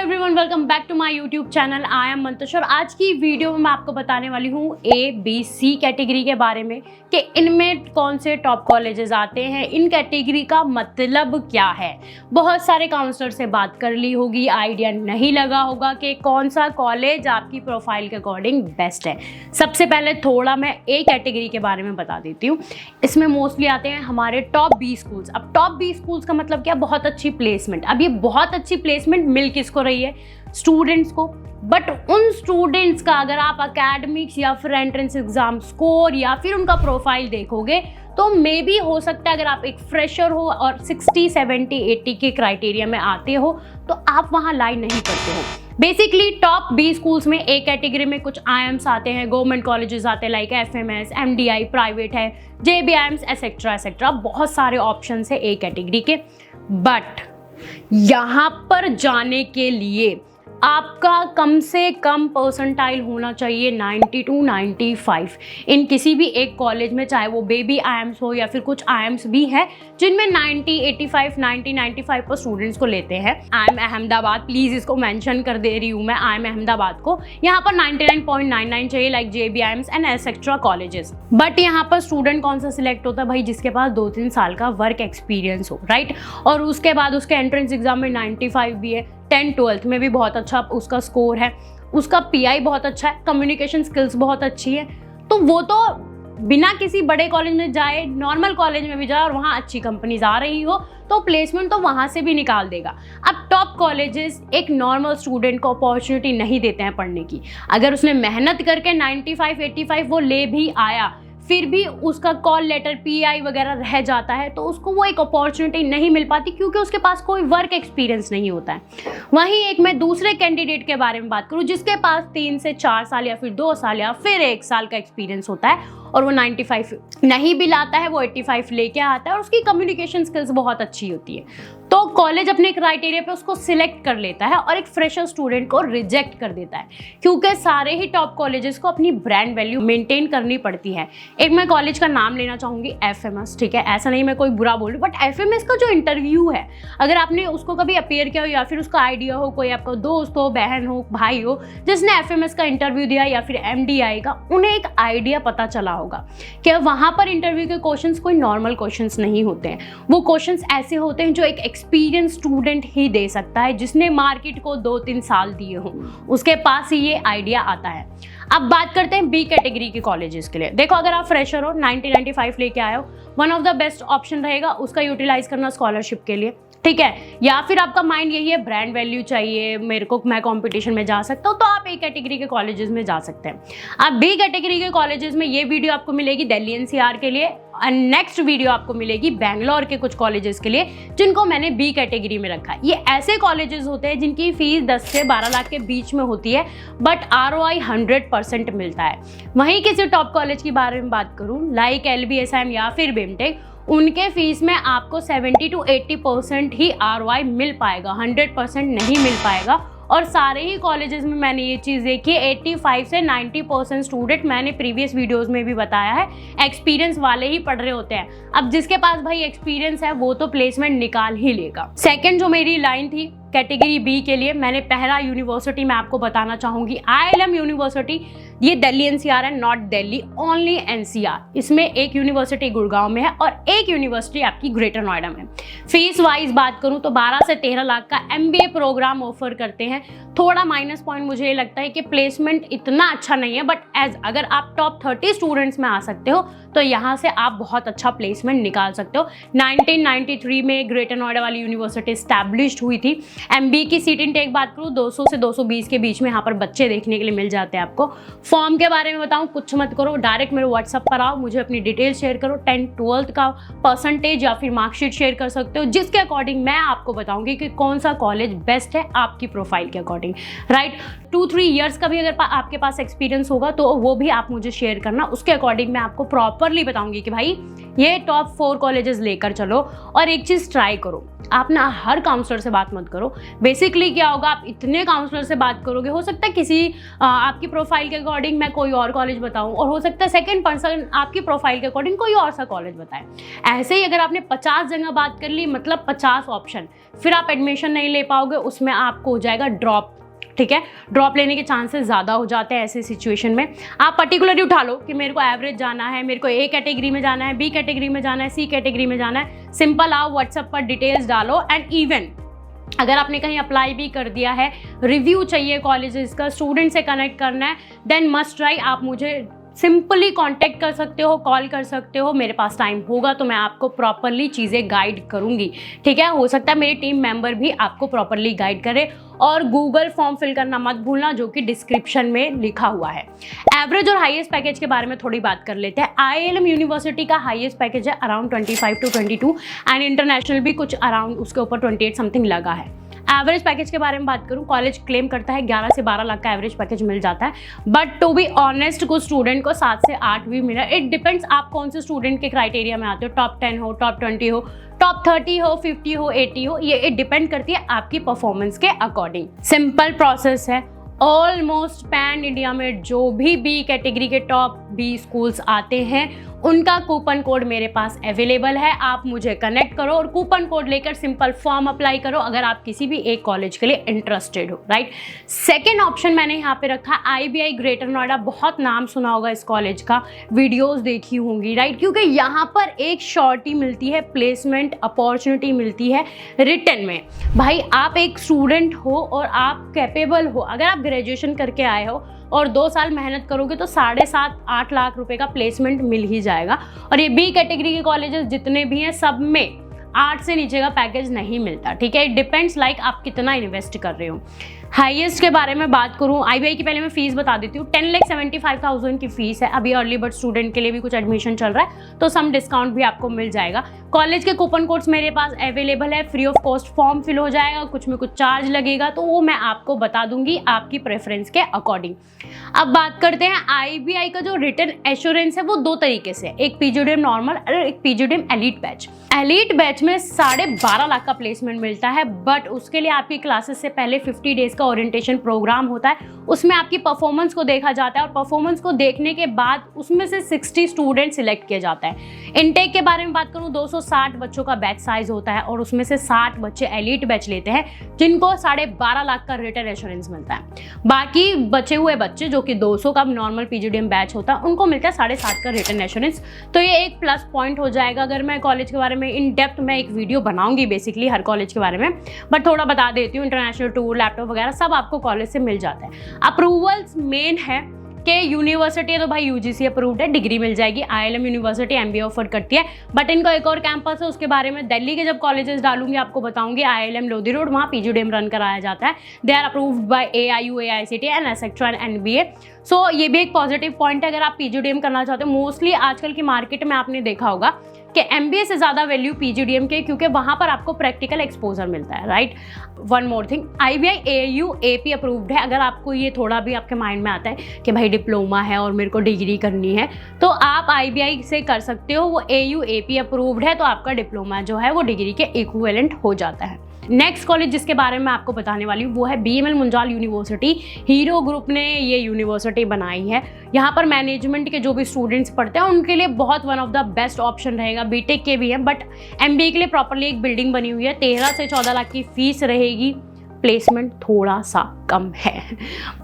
Everyone, welcome back to my YouTube channel. I am Mantosh और आज की वीडियो में मैं आपको बताने वाली हूँ ABC कैटेगरी के बारे में कि इनमें कौन से टॉप कॉलेजेस आते हैं, इन कैटेगरी का मतलब क्या है। बहुत सारे काउंसलर से बात कर ली होगी, आइडिया नहीं लगा होगा कि कौन सा कॉलेज आपकी प्रोफाइल के अकॉर्डिंग बेस्ट है। सबसे पहले थोड़ा मैं A कैटेगरी के बारे में बता देती हूँ। इसमें मोस्टली आते हैं हमारे टॉप B स्कूल्स। अब टॉप B स्कूल्स का मतलब क्या? बहुत अच्छी प्लेसमेंट। अब ये बहुत अच्छी प्लेसमेंट मिल किसको रही है? स्टूडेंट्स को। बट उन स्टूडेंट्स का अगर आप एकेडमिक्स या फिर एंट्रेंस एग्जाम स्कोर या फिर उनका प्रोफाइल देखोगे तो मे बी हो सकता है अगर आप एक फ्रेशर हो और 60, 70, 80 के क्राइटेरिया में आते हो तो आप वहाँ लाइन नहीं करते हो। बेसिकली टॉप B स्कूल्स में A कैटेगरी में कुछ IIMs आते हैं, गवर्नमेंट कॉलेजेस आते हैं लाइक FMS, MDI, प्राइवेट है, JBIMS एसेट्रा एसेट्रा, बहुत सारे ऑप्शन है A कैटेगरी के। बट यहाँ पर जाने के लिए आपका कम से कम परसेंटाइल होना चाहिए 90 to 95 इन किसी भी एक कॉलेज में, चाहे वो बेबी IIMs हो या फिर कुछ IIMs भी है जिनमें 90, 85, 90, 95 पर स्टूडेंट्स को लेते हैं। IIM अहमदाबाद, प्लीज़ इसको मेंशन कर दे रही हूँ मैं, IIM अहमदाबाद को यहाँ पर 99.99 चाहिए like JBIMS and etcetera colleges. But यहाँ पर स्टूडेंट कौन सा सिलेक्ट होता है भाई? जिसके पास 2-3 साल का वर्क एक्सपीरियंस हो, राइट। और उसके बाद उसके एंट्रेंस एग्जाम में 95 भी है, 10th-12th में भी बहुत अच्छा उसका स्कोर है, उसका PI बहुत अच्छा है, कम्युनिकेशन स्किल्स बहुत अच्छी है, तो वो तो बिना किसी बड़े कॉलेज में जाए, नॉर्मल कॉलेज में भी जाए और वहाँ अच्छी कंपनीज आ रही हो तो प्लेसमेंट तो वहाँ से भी निकाल देगा। अब टॉप कॉलेजेस एक नॉर्मल स्टूडेंट को अपॉर्चुनिटी नहीं देते हैं पढ़ने की। अगर उसने मेहनत करके 95, 85 वो ले भी आया, फिर भी उसका कॉल लेटर PI वगैरह रह जाता है तो उसको वो एक अपॉर्चुनिटी नहीं मिल पाती क्योंकि उसके पास कोई वर्क एक्सपीरियंस नहीं होता है। वहीं एक मैं दूसरे कैंडिडेट के बारे में बात करूं जिसके पास 3 से 4 साल या फिर 2 साल या फिर 1 साल का एक्सपीरियंस होता है और वो 95 नहीं भी लाता है, वो 85 लेके आता है और उसकी कम्युनिकेशन स्किल्स बहुत अच्छी होती है, तो कॉलेज अपने क्राइटेरिया पे उसको सिलेक्ट कर लेता है और एक फ्रेशर स्टूडेंट को रिजेक्ट कर देता है क्योंकि सारे ही टॉप कॉलेजेस को अपनी ब्रांड वैल्यू मेंटेन करनी पड़ती है। एक मैं कॉलेज का नाम लेना चाहूँगी, FMS, ठीक है, ऐसा नहीं मैं कोई बुरा बोलूँ, बट FMS का जो इंटरव्यू है, अगर आपने उसको कभी अपेयर किया हो या फिर उसका आइडिया हो, कोई आपका दोस्त हो, बहन हो, भाई हो जिसने FMS का इंटरव्यू दिया या फिर MDI का, उन्हें एक आइडिया पता चला होगा कि वहाँ पर इंटरव्यू के क्वेश्चंस कोई नॉर्मल क्वेश्चंस नहीं होते हैं। वो क्वेश्चंस ऐसे होते हैं जो एक एक्सपीरियंस स्टूडेंट ही दे सकता है जिसने मार्केट को 2-3 साल दिए हों, उसके पास ही ये आइडिया आता है। अब बात करते हैं B कैटेगरी के कॉलेजेस के लिए। देखो, अगर आप फ्रेशर हो, 90-95 लेके आए हो, one of the best option रहेगा उसका यूटिलाइज करना स्कॉलरशिप के लिए, ठीक है। या फिर आपका माइंड यही है ब्रांड वैल्यू चाहिए मेरे को, मैं कंपटीशन में जा सकता हूँ, तो आप A कैटेगरी के कॉलेजेस में जा सकते हैं। अब B कैटेगरी के कॉलेजेस में ये वीडियो आपको मिलेगी दिल्ली NCR के लिए और नेक्स्ट वीडियो आपको मिलेगी बेंगलोर के कुछ कॉलेजेस के लिए जिनको मैंने B कैटेगरी में रखा है। ये ऐसे कॉलेजेस होते हैं जिनकी फीस 10 से 12 लाख के बीच में होती है बट ROI 100% मिलता है। वहीं किसी टॉप कॉलेज के बारे में बात करूँ लाइक LBSM या फिर BMTech, उनके फीस में आपको 70 to 80% ही ROI मिल पाएगा, 100% नहीं मिल पाएगा। और सारे ही कॉलेजेस में मैंने ये चीज़ देखी है, 85 से 90% स्टूडेंट, मैंने प्रीवियस वीडियोस में भी बताया है, एक्सपीरियंस वाले ही पढ़ रहे होते हैं। अब जिसके पास भाई एक्सपीरियंस है वो तो प्लेसमेंट निकाल ही लेगा। सेकंड जो मेरी लाइन थी कैटेगरी B के लिए, मैंने पहला यूनिवर्सिटी मैं आपको बताना चाहूँगी, ILM यूनिवर्सिटी। ये दिल्ली NCR है, नॉट दिल्ली, ओनली NCR। इसमें एक यूनिवर्सिटी गुड़गांव में है और एक यूनिवर्सिटी आपकी ग्रेटर नोएडा में। फीस वाइज बात करूँ तो 12 से 13 लाख का MBA प्रोग्राम ऑफर करते हैं। थोड़ा माइनस पॉइंट मुझे ये लगता है कि प्लेसमेंट इतना अच्छा नहीं है, बट अगर आप टॉप 30 स्टूडेंट्स में आ सकते हो तो यहाँ से आप बहुत अच्छा प्लेसमेंट निकाल सकते हो। 1993 में ग्रेटर नोएडा वाली यूनिवर्सिटी स्टैब्लिश्ड हुई थी। MBA की सीट इनटेक बात करूँ 200 से 220 के बीच में यहाँ पर बच्चे देखने के लिए मिल जाते हैं आपको। फॉर्म के बारे में बताऊँ, कुछ मत करो, डायरेक्ट मेरे व्हाट्सएप पर आओ, मुझे अपनी डिटेल्स शेयर करो, 10th-12th का परसेंटेज या फिर मार्कशीट शेयर कर सकते हो, जिसके अकॉर्डिंग मैं आपको बताऊंगी कि कौन सा कॉलेज बेस्ट है आपकी प्रोफाइल के अकॉर्डिंग, राइट। 2-3 ईयर्स का भी अगर आपके पास एक्सपीरियंस होगा तो वो भी आप मुझे शेयर करना, उसके अकॉर्डिंग मैं आपको प्रॉपरली बताऊंगी कि भाई ये टॉप 4 कॉलेजेस लेकर चलो। और एक चीज़ ट्राई करो, आप ना हर काउंसलर से बात मत करो। बेसिकली क्या होगा, आप इतने काउंसलर से बात करोगे, हो सकता है किसी आपकी प्रोफाइल के अकॉर्डिंग मैं कोई और कॉलेज बताऊं, और हो सकता है सेकंड पर्सन आपकी प्रोफाइल के अकॉर्डिंग कोई और सा कॉलेज बताए। ऐसे ही अगर आपने 50 जगह बात कर ली, मतलब 50 ऑप्शन, फिर आप एडमिशन नहीं ले पाओगे, उसमें आपको हो जाएगा ड्रॉप। ठीक है, ड्रॉप लेने के चांसेस ज़्यादा हो जाते हैं ऐसे सिचुएशन में। आप पर्टिकुलरली उठा लो कि मेरे को एवरेज जाना है, मेरे को ए कैटेगरी में जाना है, बी कैटेगरी में जाना है, सी कैटेगरी में जाना है। सिंपल आओ व्हाट्सएप पर डिटेल्स डालो। एंड इवन अगर आपने कहीं अप्लाई भी कर दिया है, रिव्यू चाहिए कॉलेजेस का, स्टूडेंट से कनेक्ट करना है, देन मस्ट ट्राई आप मुझे सिंपली कांटेक्ट कर सकते हो, कॉल कर सकते हो। मेरे पास टाइम होगा तो मैं आपको प्रॉपरली चीज़ें गाइड करूंगी। ठीक है, हो सकता है मेरी टीम मेंबर भी आपको प्रॉपरली गाइड करे। और गूगल फॉर्म फिल करना मत भूलना, जो कि डिस्क्रिप्शन में लिखा हुआ है। एवरेज और हाईएस्ट पैकेज के बारे में थोड़ी बात कर लेते हैं। IIM यूनिवर्सिटी का हाईएस्ट पैकेज है अराउंड 25 to 22 एंड इंटरनेशनल भी कुछ अराउंड उसके ऊपर 28 समथिंग लगा है। एवरेज पैकेज के बारे में बात करूं, कॉलेज क्लेम करता है 11 से 12 लाख का एवरेज पैकेज मिल जाता है, बट टू बी ऑनेस्ट कुछ स्टूडेंट को 7 से 8 भी मिला। इट डिपेंड्स आप कौन से स्टूडेंट के क्राइटेरिया में आते हो, टॉप 10 हो, टॉप 20 हो, टॉप 30 हो, 50 हो, 80 हो, ये इट डिपेंड करती है आपकी परफॉर्मेंस के अकॉर्डिंग। सिंपल प्रोसेस है। ऑलमोस्ट पैन इंडिया में जो भी बी कैटेगरी के टॉप बी स्कूल्स आते हैं, उनका कूपन कोड मेरे पास अवेलेबल है। आप मुझे कनेक्ट करो और कूपन कोड लेकर सिंपल फॉर्म अप्लाई करो अगर आप किसी भी एक कॉलेज के लिए इंटरेस्टेड हो। राइट, सेकेंड ऑप्शन मैंने यहाँ पे रखा IBI ग्रेटर नोएडा। बहुत नाम सुना होगा इस कॉलेज का, वीडियोस देखी होंगी। राइट, क्योंकि यहाँ पर एक शॉर्टी मिलती है, प्लेसमेंट अपॉर्चुनिटी मिलती है रिटर्न में। भाई आप एक स्टूडेंट हो और आप कैपेबल हो, अगर आप ग्रेजुएशन करके आए हो और 2 साल मेहनत करोगे तो 7.5-8 लाख रुपए का प्लेसमेंट मिल ही जाएगा। और ये बी कैटेगरी के कॉलेजेस जितने भी हैं, सब में 8 से नीचे का पैकेज नहीं मिलता। ठीक है, इट डिपेंड्स लाइक आप कितना इन्वेस्ट कर रहे हो। हाईएस्ट के बारे में बात करूं, IBI की पहले मैं फीस बता देती हूँ। 10,75,000 की फीस है। अभी अर्ली बर्ड स्टूडेंट के लिए भी कुछ एडमिशन चल रहा है तो सम डिस्काउंट भी आपको मिल जाएगा। कॉलेज के कूपन कोड्स मेरे पास अवेलेबल है। Free of cost form fill हो जाएगा, कुछ में कुछ चार्ज लगेगा तो वो मैं आपको बता दूंगी आपकी प्रेफरेंस के अकॉर्डिंग। अब बात करते हैं IBI का जो रिटर्न एश्योरेंस है वो 2 तरीके से, एक PGDM नॉर्मल और एक PGDM elite batch. Elite batch में 12.5 लाख का प्लेसमेंट मिलता है, बट उसके लिए आपकी क्लासेस से पहले 50 डेज का ओरिएंटेशन प्रोग्राम होता है। उसमें आपकी परफॉर्मेंस को देखा जाता है और परफॉर्मेंस को देखने के बाद उसमें से 60 स्टूडेंट सिलेक्ट किए जाता है। इनटेक के बारे में बात करूं, 260 बच्चों का बैच साइज होता है और उसमें से 60 बच्चे एलीट बैच लेते हैं जिनको 12.5 लाख का रिटर्न एश्योरेंस मिलता है। बाकी बचे हुए बच्चे जो कि 200 का नॉर्मल PGDM बैच होता है उनको मिलता है 7.5 का रिटर्न एश्योरेंस। तो ये एक प्लस पॉइंट हो जाएगा। अगर मैं कॉलेज के बारे में इन डेप्थ में एक वीडियो बनाऊंगी बेसिकली हर कॉलेज के बारे में, बट थोड़ा बता देती हूँ। इंटरनेशनल टूर, लैपटॉप वगैरह सब आपको कॉलेज से मिल जाता है। अप्रूवल्स मेन है कि यूनिवर्सिटी है तो भाई UGC अप्रूव्ड है, डिग्री मिल जाएगी। IIM यूनिवर्सिटी MBA ऑफर करती है, बट इनका एक और कैंपस है, उसके बारे में दिल्ली के जब कॉलेजेस डालूंगी आपको बताऊंगी। IIM लोधी रोड, वहाँ PGDM रन कराया जाता है। They are approved by AIU, AICTE and etcetera and NBA। So ये भी एक पॉजिटिव पॉइंट है अगर आप PGDM करना चाहते हो। मोस्टली आजकल की मार्केट में आपने देखा होगा कि MBA से ज़्यादा वैल्यू PGDM के, क्योंकि वहाँ पर आपको प्रैक्टिकल एक्सपोजर मिलता है। Right, one more thing, IBI AU AP approved है। अगर आपको ये थोड़ा भी आपके माइंड में आता है कि भाई डिप्लोमा है और मेरे को डिग्री करनी है तो आप IBI से कर सकते हो। वो AU AP अप्रूव्ड है तो आपका डिप्लोमा जो है वो डिग्री के इक्विवेलेंट हो जाता है। नेक्स्ट कॉलेज जिसके बारे में आपको बताने वाली हूँ वो है BML Munjal university. Hero group ने ये यूनिवर्सिटी बनाई है। यहाँ पर मैनेजमेंट के जो भी स्टूडेंट्स पढ़ते हैं उनके लिए बहुत one of the best option रहेगा। बीटेक के भी हैं, बट MBA के लिए प्रॉपरली एक बिल्डिंग बनी हुई है। 13 से 14 लाख की फीस रहेगी। प्लेसमेंट थोड़ा सा कम है,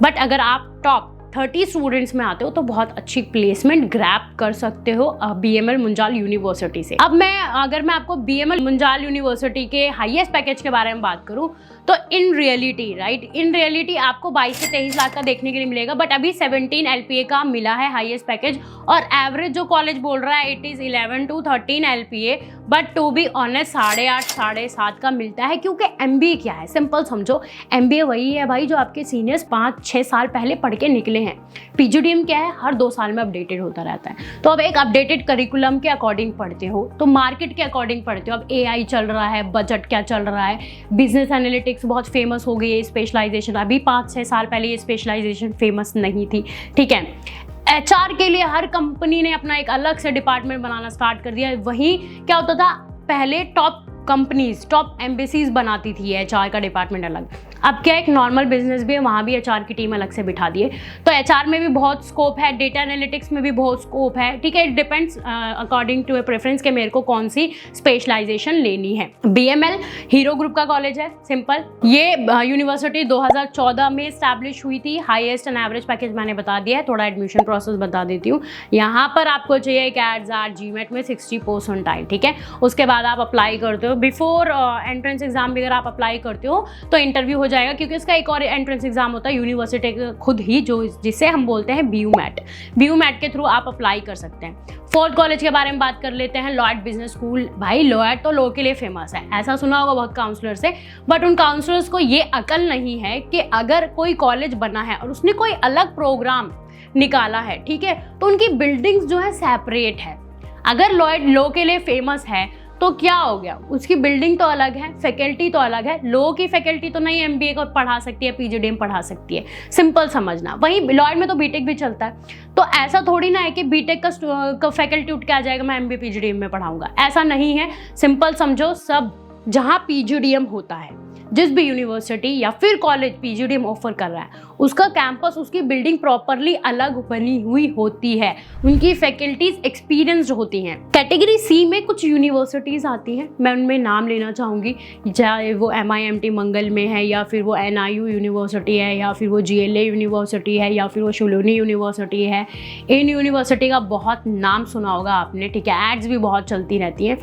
बट अगर आप टॉप 30 स्टूडेंट्स में आते हो तो बहुत अच्छी प्लेसमेंट ग्रैब कर सकते हो BML मुंजाल यूनिवर्सिटी से। अब अगर मैं आपको BML मुंजाल यूनिवर्सिटी के हाईएस्ट पैकेज के बारे में बात करूं तो इन रियलिटी आपको 22 से 23 लाख का देखने के लिए मिलेगा, बट अभी 17 LPA का मिला है हाईएस्ट पैकेज। और एवरेज जो कॉलेज बोल रहा है it is 11 to 13 LPA, but to be honest 8.5 7.5 का मिलता है। क्योंकि MBA क्या है, सिंपल समझो, MBA वही है भाई जो आपके सीनियर्स 5-6 साल पहले पढ़ के निकले हैं। PGDM क्या है, हर 2 साल में अपडेटेड होता रहता है। तो अब एक अपडेटेड करिकुलम के अकॉर्डिंग पढ़ते हो, तो मार्केट के अकॉर्डिंग पढ़ते हो। अब AI चल रहा है, बजट क्या चल रहा है, बिजनेस एनालिटिक्स बहुत फेमस हो गई है स्पेशलाइजेशन। अभी 5-6 साल पहले ये स्पेशलाइजेशन फेमस नहीं थी। ठीक है, HR के लिए हर कंपनी ने अपना एक अलग से डिपार्टमेंट बनाना स्टार्ट कर दिया। वहीं क्या होता था, पहले टॉप कंपनीज, टॉप एम्बेसीज बनाती थी HR का डिपार्टमेंट अलग। अब क्या, एक नॉर्मल बिजनेस भी है, वहाँ भी HR की टीम अलग से बिठा दिए। तो HR में भी बहुत स्कोप है, डेटा एनालिटिक्स में भी बहुत स्कोप है, ठीक है। It depends according to a preference कि मेरे को कौन सी स्पेशलाइजेशन लेनी है। BML हीरो ग्रुप का कॉलेज है, सिंपल। ये यूनिवर्सिटी 2014 में स्टैब्लिश हुई थी। हाईएस्ट एंड एवरेज पैकेज मैंने बता दिया है, थोड़ा एडमिशन प्रोसेस बता देती हूँ। यहाँ पर आपको चाहिए CAT GMAT में 60 परसेंटाइल, ठीक है। उसके बाद आप अप्लाई करते हो। बिफोर एंट्रेंस एग्जाम भी अगर आप अप्लाई करते हो तो इंटरव्यू हो जाएगा, क्योंकि इसका एक और एंट्रेंस एग्जाम होता है यूनिवर्सिटी का खुद ही, जो जिसे हम बोलते हैं BUMAT के थ्रू आप अप्लाई कर सकते हैं। फोर्थ कॉलेज के बारे में बात कर लेते हैं, लॉयड बिजनेस स्कूल। भाई लॉयड तो लॉ के लिए फेमस है, ऐसा सुना होगा बहुत काउंसलर से, बट उन काउंसलर्स को ये अकल नहीं है कि अगर कोई कॉलेज बना है और उसने कोई अलग प्रोग्राम निकाला है, ठीक है, तो उनकी बिल्डिंग्स जो है सेपरेट है। अगर लॉयड लॉ के लिए फेमस है तो क्या हो गया, उसकी बिल्डिंग तो अलग है, फैकल्टी तो अलग है। लॉ की फैकल्टी तो नहीं MBA को पढ़ा सकती है, PGDM पढ़ा सकती है, सिंपल समझना। वहीं लॉयड में तो BTech भी चलता है, तो ऐसा थोड़ी ना है कि BTech का फैकल्टी उठ के आ जाएगा मैं MBA PGDM में पढ़ाऊंगा, ऐसा नहीं है। सिंपल समझो, सब जहाँ PGDM होता है, जिस भी यूनिवर्सिटी या फिर कॉलेज PGDM ऑफर कर रहा है, उसका कैंपस, उसकी बिल्डिंग प्रॉपरली अलग बनी हुई होती है, उनकी फैकल्टीज एक्सपीरियंस्ड होती हैं। कैटेगरी C में कुछ यूनिवर्सिटीज़ आती हैं, मैं उनमें नाम लेना चाहूँगी, चाहे वो MIMT मंगल में है, या फिर वो NIU यूनिवर्सिटी है, या फिर वो GLA यूनिवर्सिटी है, या फिर वो शुलोनी यूनिवर्सिटी है। इन यूनिवर्सिटी का बहुत नाम सुना होगा आपने, ठीक है, एड्स भी बहुत चलती रहती हैं।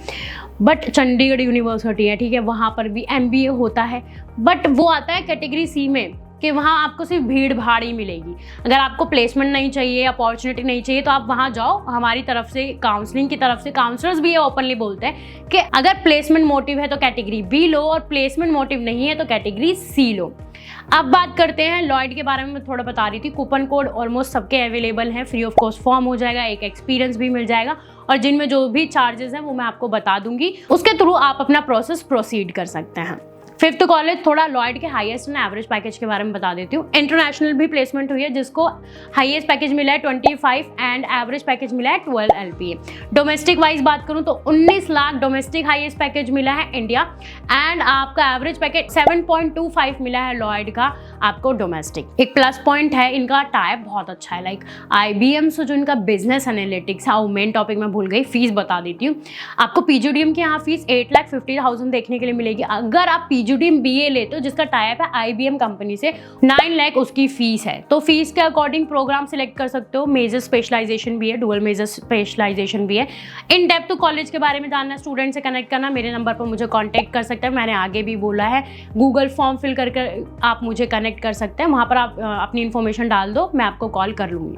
बट चंडीगढ़ यूनिवर्सिटी है, ठीक है, वहाँ पर भी MBA होता है, बट वो आता है कैटेगरी C में कि वहाँ आपको सिर्फ भीड़ भाड़ ही मिलेगी। अगर आपको प्लेसमेंट नहीं चाहिए, अपॉर्चुनिटी नहीं चाहिए, तो आप वहाँ जाओ। हमारी तरफ से, काउंसलिंग की तरफ से, काउंसलर्स भी ये ओपनली बोलते हैं कि अगर प्लेसमेंट मोटिव है तो कैटेगरी B लो, और प्लेसमेंट मोटिव नहीं है तो कैटेगरी C लो। अब बात करते हैं लॉयड के बारे में, मैं थोड़ा बता रही थी। कूपन कोड ऑलमोस्ट सबके अवेलेबल हैं, फ्री ऑफ कॉस्ट फॉर्म हो जाएगा, एक एक्सपीरियंस भी मिल जाएगा, और जिनमें जो भी चार्जेस हैं वो मैं आपको बता दूंगी, उसके थ्रू आप अपना प्रोसेस प्रोसीड कर सकते हैं। फिफ्थ कॉलेज, थोड़ा लॉयड के हाईएस्ट एंड एवरेज पैकेज के बारे में बता देती हूँ। इंटरनेशनल भी प्लेसमेंट हुई है, जिसको हाईएस्ट पैकेज मिला है 25 एंड एवरेज पैकेज मिला है 12 LPA। डोमेस्टिक वाइज बात करूँ तो 19 लाख डोमेस्टिक हाईएस्ट पैकेज मिला है इंडिया, एंड आपका एवरेज पैकेज 7.25 मिला है लॉयड का आपको डोमेस्टिक। एक प्लस पॉइंट है, इनका टाइप बहुत अच्छा है, लाइक IBM से जो इनका बिजनेस एनालिटिक्स है, वो मेन टॉपिक मैं भूल गई, फीस बता देती हूँ आपको। PGDM की यहाँ फीस 8,50,000 देखने के लिए मिलेगी। अगर आप PGDM BA लेते हो, जिसका टाइप है IBM कंपनी से, 9 लाख उसकी फीस है। तो फीस के अकॉर्डिंग प्रोग्राम सिलेक्ट कर सकते हो। मेजर स्पेशलाइजेशन भी है, डुअल मेजर स्पेशलाइजेशन भी है। इन डेप्थ कॉलेज के बारे में जानना, स्टूडेंट से कनेक्ट करना, मेरे नंबर पर मुझे कॉन्टैक्ट कर सकते हैं। मैंने आगे भी बोला है, गूगल फॉर्म फिल करके आप मुझे कनेक्ट कर सकते हैं, वहाँ पर आप अपनी इन्फॉर्मेशन डाल दो, मैं आपको कॉल कर लूँगी।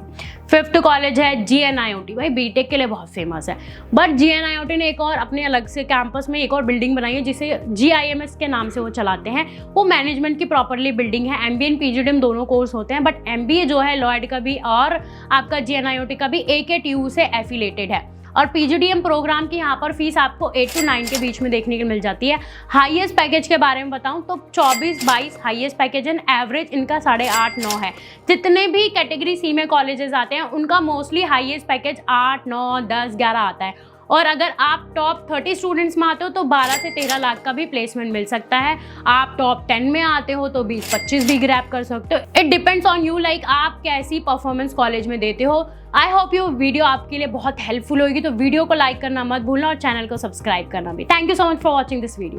फिफ्थ कॉलेज है GNIOT, भाई BTech के लिए बहुत फेमस है, बट GNIOT ने एक और अपने अलग से कैंपस में एक और बिल्डिंग बनाई है, जिसे GIMS के नाम से वो चलाते हैं। वो मैनेजमेंट की प्रॉपरली बिल्डिंग है। MBA एंड PGDM दोनों कोर्स होते हैं, बट MBA जो है लॉयड का भी और आपका GNIOT का भी AKTU से एफिलेटेड है। और PGDM प्रोग्राम की यहाँ पर फीस आपको 8 to 9 के बीच में देखने को मिल जाती है। हाईएस्ट पैकेज के बारे में बताऊँ तो 24-22 हाईएस्ट पैकेज एंड एवरेज इनका 8.5-9 है। जितने भी कैटेगरी C में कॉलेजेस आते हैं उनका मोस्टली हाईएस्ट पैकेज 8, 9, 10, 11 आता है। और अगर आप टॉप 30 स्टूडेंट्स में आते हो तो 12 से 13 लाख का भी प्लेसमेंट मिल सकता है। आप टॉप 10 में आते हो तो 20-25 भी ग्रैब कर सकते हो। It depends on you, like आप कैसी परफॉर्मेंस कॉलेज में देते हो। आई होप ये वीडियो आपके लिए बहुत हेल्पफुल होगी, तो वीडियो को लाइक करना मत भूलना और चैनल को सब्सक्राइब करना भी। Thank you so much for watching this video.